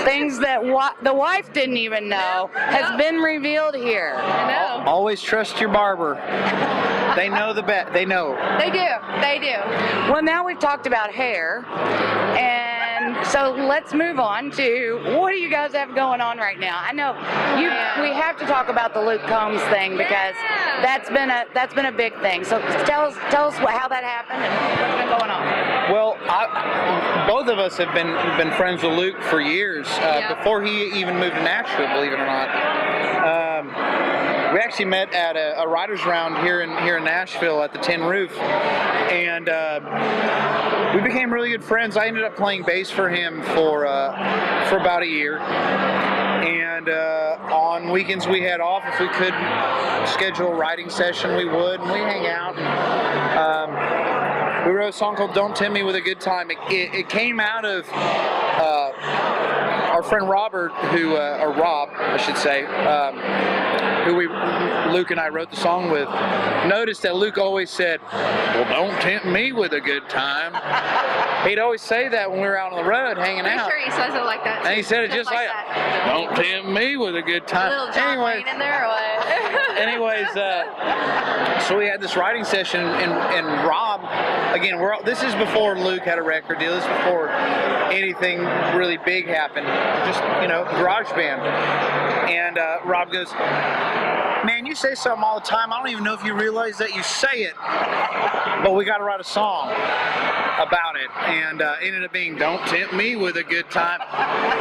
things that the wife didn't even know has been revealed here. I know. Always trust your barber. They know the bet. They know. They do. They do. Well, now we've talked about hair, and so let's move on to what do you guys have going on right now? I know we have to talk about the Luke Combs thing because that's been a big thing. So tell us how that happened and what's been going on. Well, both of us have been friends with Luke for years before he even moved to Nashville. Believe it or not. We actually met at a writers' round here in Nashville at the Tin Roof, and we became really good friends. I ended up playing bass for him for about a year, and on weekends we had off. If we could schedule a writing session, we would, and we hang out. We wrote a song called "Don't Tempt Me with a Good Time." It came out of our friend Robert, or Rob, I should say, who Luke and I wrote the song with, noticed that Luke always said, "Well, don't tempt me with a good time." He'd always say that when we were out on the road hanging out. Pretty sure he says it like that. And he said it just like that. "Don't tempt me with a good time." A little John Wayne in there, or what? Anyways, so we had this writing session, and Rob, again, this is before Luke had a record deal. This is before anything really big happened. Just, garage band. And Rob goes, "Man, you say something all the time. I don't even know if you realize that you say it, but we got to write a song about it." And ended up being "Don't Tempt Me with a Good Time."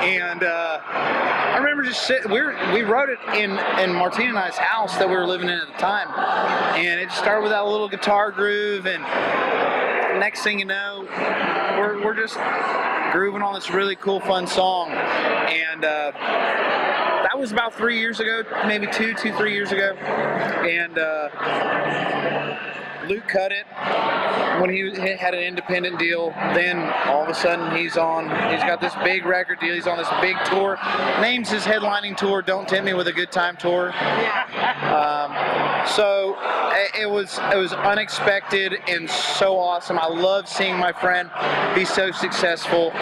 And I remember just sitting, we wrote it in Martina and I's house that we were living in at the time. And it started with that little guitar groove, and next thing you know, we're just grooving on this really cool, fun song. And that was about 3 years ago, maybe 3 years ago. And Luke cut it when he had an independent deal. Then all of a sudden he's got this big record deal. He's on this big tour. Names his headlining tour "Don't Tempt Me with a Good Time" tour. So it was unexpected and so awesome. I love seeing my friend be so successful.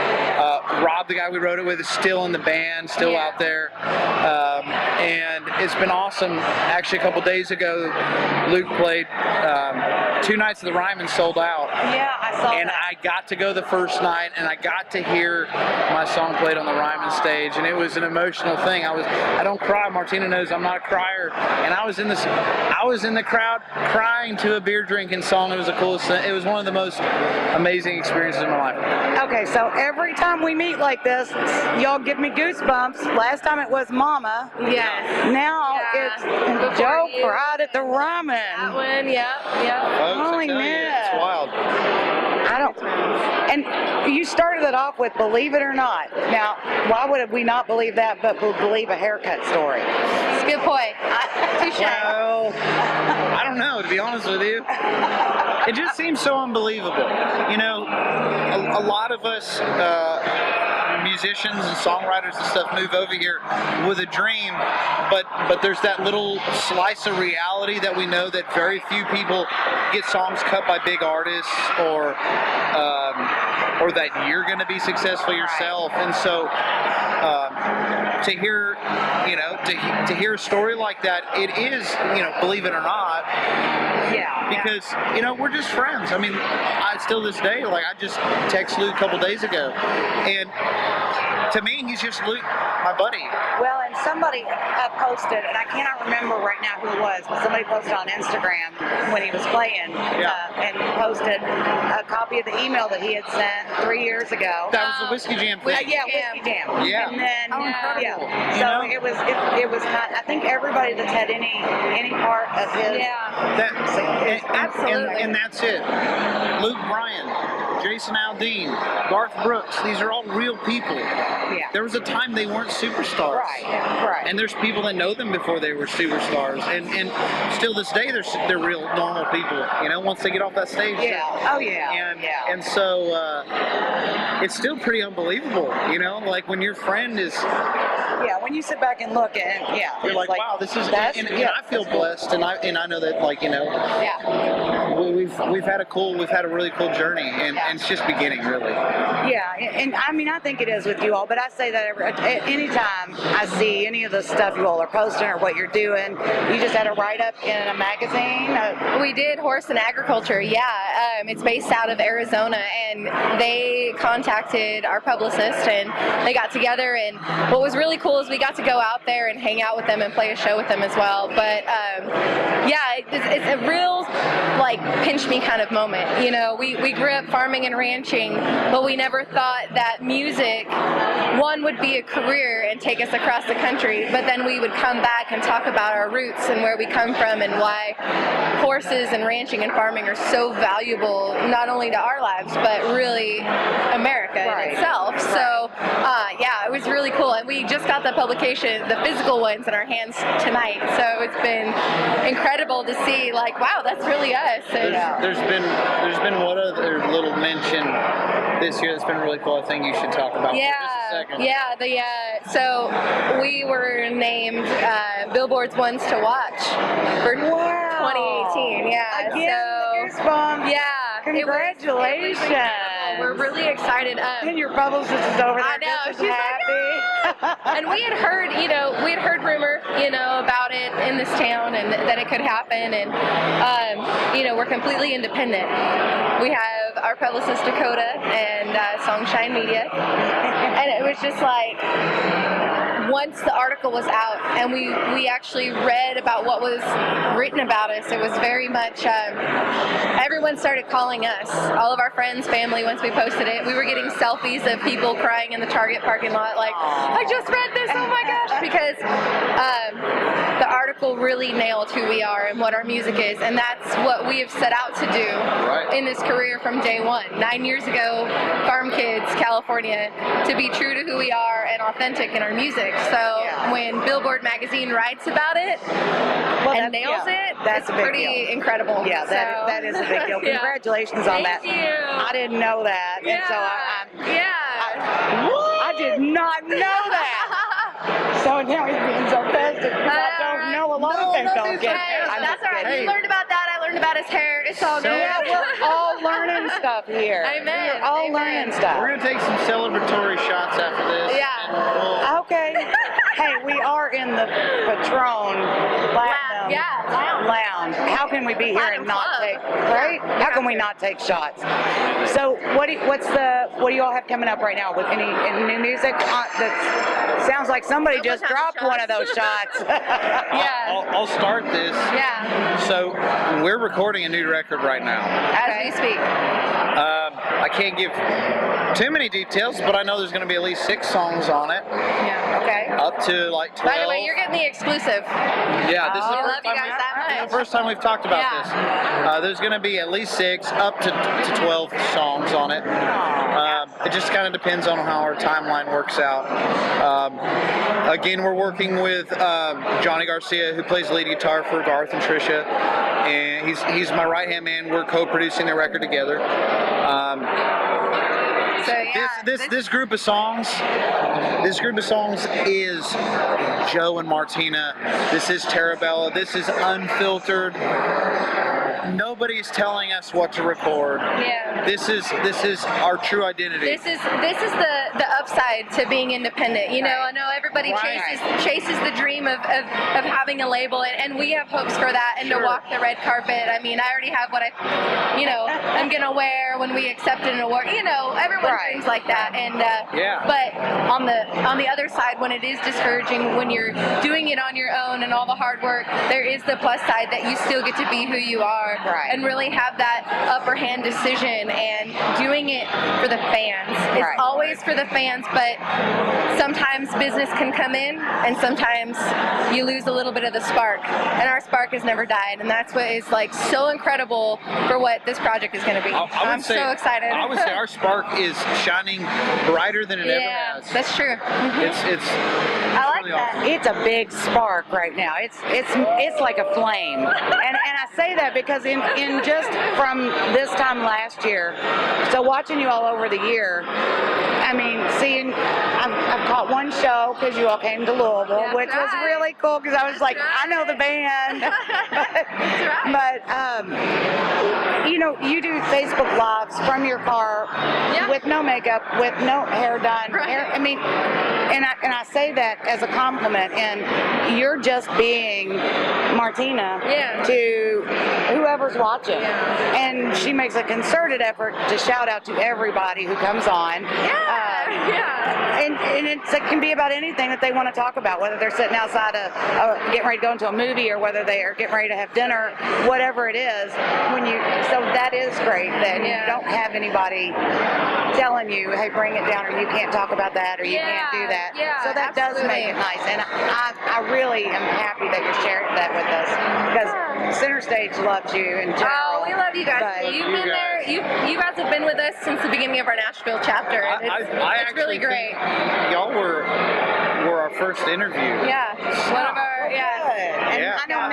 Rob, the guy we wrote it with, is still in the band, still out there. And it's been awesome. Actually, a couple days ago, Luke played 2 nights of the Ryman, sold out. Yeah, I saw and that. I got to go the first night, and I got to hear my song played on the Ryman stage, and it was an emotional thing. I don't cry. Martina knows I'm not a crier, and I was in the crowd crying to a beer drinking song. It was the coolest thing. It was one of the most amazing experiences in my life. Okay, so every time we meet like this, y'all give me goosebumps. Last time it was Mama. Yes. Now it's Joe cried at the Ryman. That one, yeah. Folks, Holy I tell you, man. it's wild. I don't. And you started it off with "Believe It or Not." Now, why would we not believe that, but we'll believe a haircut story? It's a good point. Touche. Well, I don't know, to be honest with you. It just seems so unbelievable. A lot of us musicians and songwriters and stuff move over here with a dream, but there's that little slice of reality that we know that very few people get songs cut by big artists, or that you're going to be successful yourself. And so to hear to hear a story like that, it is, believe it or not, because we're just friends. I mean, I still this day, like, I just texted Luke a couple days ago, and to me, he's just Luke, my buddy. Well, and somebody posted, and I cannot remember right now who it was, but somebody posted on Instagram when he was playing, and posted a copy of the email that he had sent 3 years ago. That was the Whiskey Jam thing. Whiskey Jam. Yeah. And then, How incredible. So it was kind. I think everybody that's had any part of his. Absolutely. And that's it. Luke Bryan, Jason Aldean, Garth Brooks, these are all real people. Yeah. There was a time they weren't superstars. Right. And there's people that know them before they were superstars. And still this day, they're real normal people, once they get off that stage. Yeah. Oh, yeah. And so it's still pretty unbelievable, like when your friend is Yeah, when you sit back and look and you're it's like, wow, this is, and I feel blessed, and I know that, like, Yeah. we've had a really cool journey, and it's just beginning, really. Yeah, and I mean, I think it is with you all, but I say that anytime I see any of the stuff you all are posting or what you're doing, you just had a write-up in a magazine? We did Horse and Agriculture, yeah. It's based out of Arizona, and they contacted our publicist, and they got together, and what was really cool is we got to go out there and hang out with them and play a show with them as well. But it's a real, like, pinch me kind of moment. You know, we grew up farming and ranching, but we never thought that music, one, would be a career and take us across the country, but then we would come back and talk about our roots and where we come from and why horses and ranching and farming are so valuable, not only to our lives, but really America in itself. So, it was really cool. And we just got the publication, the physical ones, in our hands tonight. So it's been incredible to see, like, wow, that's really us. There's been one other little mention this year that's been really cool. I think you should talk about for just a second. Yeah, so we were named Billboard's Ones to Watch for 2018. Yeah. Again, so, goosebumps. Yeah. Congratulations. We're really excited. And your publicist is over there. I know. She's She's happy. And we had heard rumor, about it in this town and that it could happen. And, we're completely independent. We have our publicist Dakota and Songshine Media. And it was just like, once the article was out and we actually read about what was written about us, it was very much, everyone started calling us. All of our friends, family, once we posted it, we were getting selfies of people crying in the Target parking lot like, I just read this, oh my gosh, because the article really nailed who we are and what our music is, and that's what we have set out to do in this career from day one. 9 years ago, farm kids, California, to be true to who we are and authentic in our music. So when Billboard magazine writes about it and nails it, that's it's pretty incredible. Yeah, that is a big deal. Congratulations on that. Thank you. I didn't know that. Yeah. And so I did not know that. So now he's being sarcastic because I don't know a lot of things. That's all right. You learned about that. I learned about his hair. It's all good. Yeah, we're all learning stuff here. Amen. We're all learning stuff. We're going to take some celebratory shots after this. Yeah. Okay. Hey, we are in the Patron Platinum Lounge. How can we be here and not take How can we not take shots? So what do you all have coming up right now with any new music? That sounds like somebody just dropped one of those shots. I'll start this. Yeah. So we're recording a new record right now. As we speak. I can't give too many details, but I know there's going to be at least 6 songs on it. Yeah. Okay. Up to like 12. By the way, you're getting the exclusive. Yeah, this is I love you guys that much. the first time we've talked about this. There's going to be at least 6, up to 12 songs on it. It just kind of depends on how our timeline works out. Again, we're working with Johnny Garcia, who plays lead guitar for Garth and Trisha, and he's my right-hand man. We're co-producing the record together. This group of songs is Joe and Martina. This is Terra Bella. This is unfiltered. Nobody's telling us what to record. Yeah. This is our true identity. This is the upside to being independent. I know everybody chases the dream of having a label, and we have hopes for that and to walk the red carpet. I mean, I already have what I'm gonna wear when we accept an award. Everyone dreams like that. And but on the other side, when it is discouraging, when you're doing it on your own and all the hard work, there is the plus side that you still get to be who you are. And really have that upper hand decision and doing it for the fans. It's always for the fans, but sometimes business can come in and sometimes you lose a little bit of the spark. And our spark has never died, and that's what is like so incredible for what this project is going to be. I'm so excited. I would say our spark is shining brighter than it ever has. That's true. It's I like really that. awesome. It's a big spark right now. It's like a flame, and I say that because in just from this time last year, so watching you all over the year, I mean, seeing, I've caught one show because you all came to Louisville, That's which was right. really cool because I was like, That's I know the band. That's But you know, you do Facebook Lives from your car Yeah. with no makeup, with no hair done. Right. I mean, and I say that as a compliment, and you're just being Martina Yeah. to whoever's watching. Yeah. And she makes a concerted effort to shout out to everybody who comes on. Yeah. And it can be about anything that they want to talk about, whether they're sitting outside getting ready to go into a movie, or whether they are getting ready to have dinner, whatever it is. So that is great that you don't have anybody telling you, hey, bring it down, or you can't talk about that, or you can't do that. Yeah, so that does make it nice, and I really am happy that you're sharing that with us, because Center Stage loves you in general. Oh, we love you guys. But You've been there. You guys have been with us since the beginning of our Nashville chapter. And it's really great. Y'all were our first interview. Yeah, one of our And Yeah. I know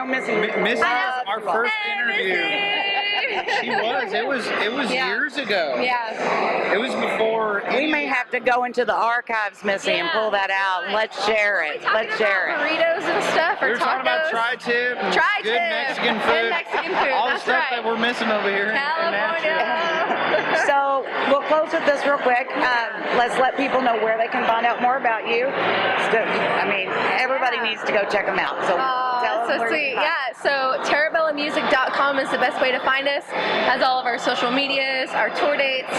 Missy. Missy was our first Hey, interview. Missy! She was. It was Yeah. years ago. Yeah. It was before. We may have to go into the archives, Missy, and pull that out, and let's share it. Let's share it. Burritos and stuff, or We were talking about tacos. tri-tip, and Tri-tip good Mexican food, and Mexican food, all the that's stuff right. that we're missing over here in Nashville. California. So we'll close with this real quick. Let's let people know where they can find out more about you. I mean, everybody needs to go check them out. So tell them So where sweet. you can find Yeah, so terrabellamusic.com is the best way to find us. Has all of our social medias, our tour dates,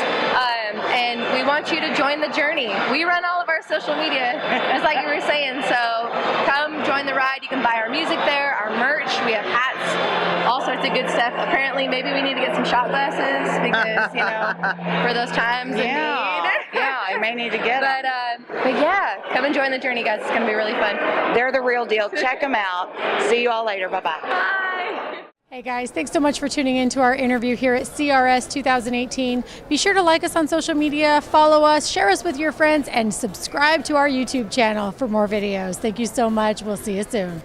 and we want you to join the journey. We run all of our social media, just like you were saying, so come join the ride. You can buy our music there, our merch, we have hats, all sorts of good stuff. Apparently, maybe we need to get some shot glasses, because, you know, for those times in need. Yeah, I may need to get them. But yeah, come and join the journey, guys. It's going to be really fun. They're the real deal. Check them out. See you all later. Bye-bye. Bye. Hey guys, thanks so much for tuning in to our interview here at CRS 2018. Be sure to like us on social media, follow us, share us with your friends, and subscribe to our YouTube channel for more videos. Thank you so much. We'll see you soon.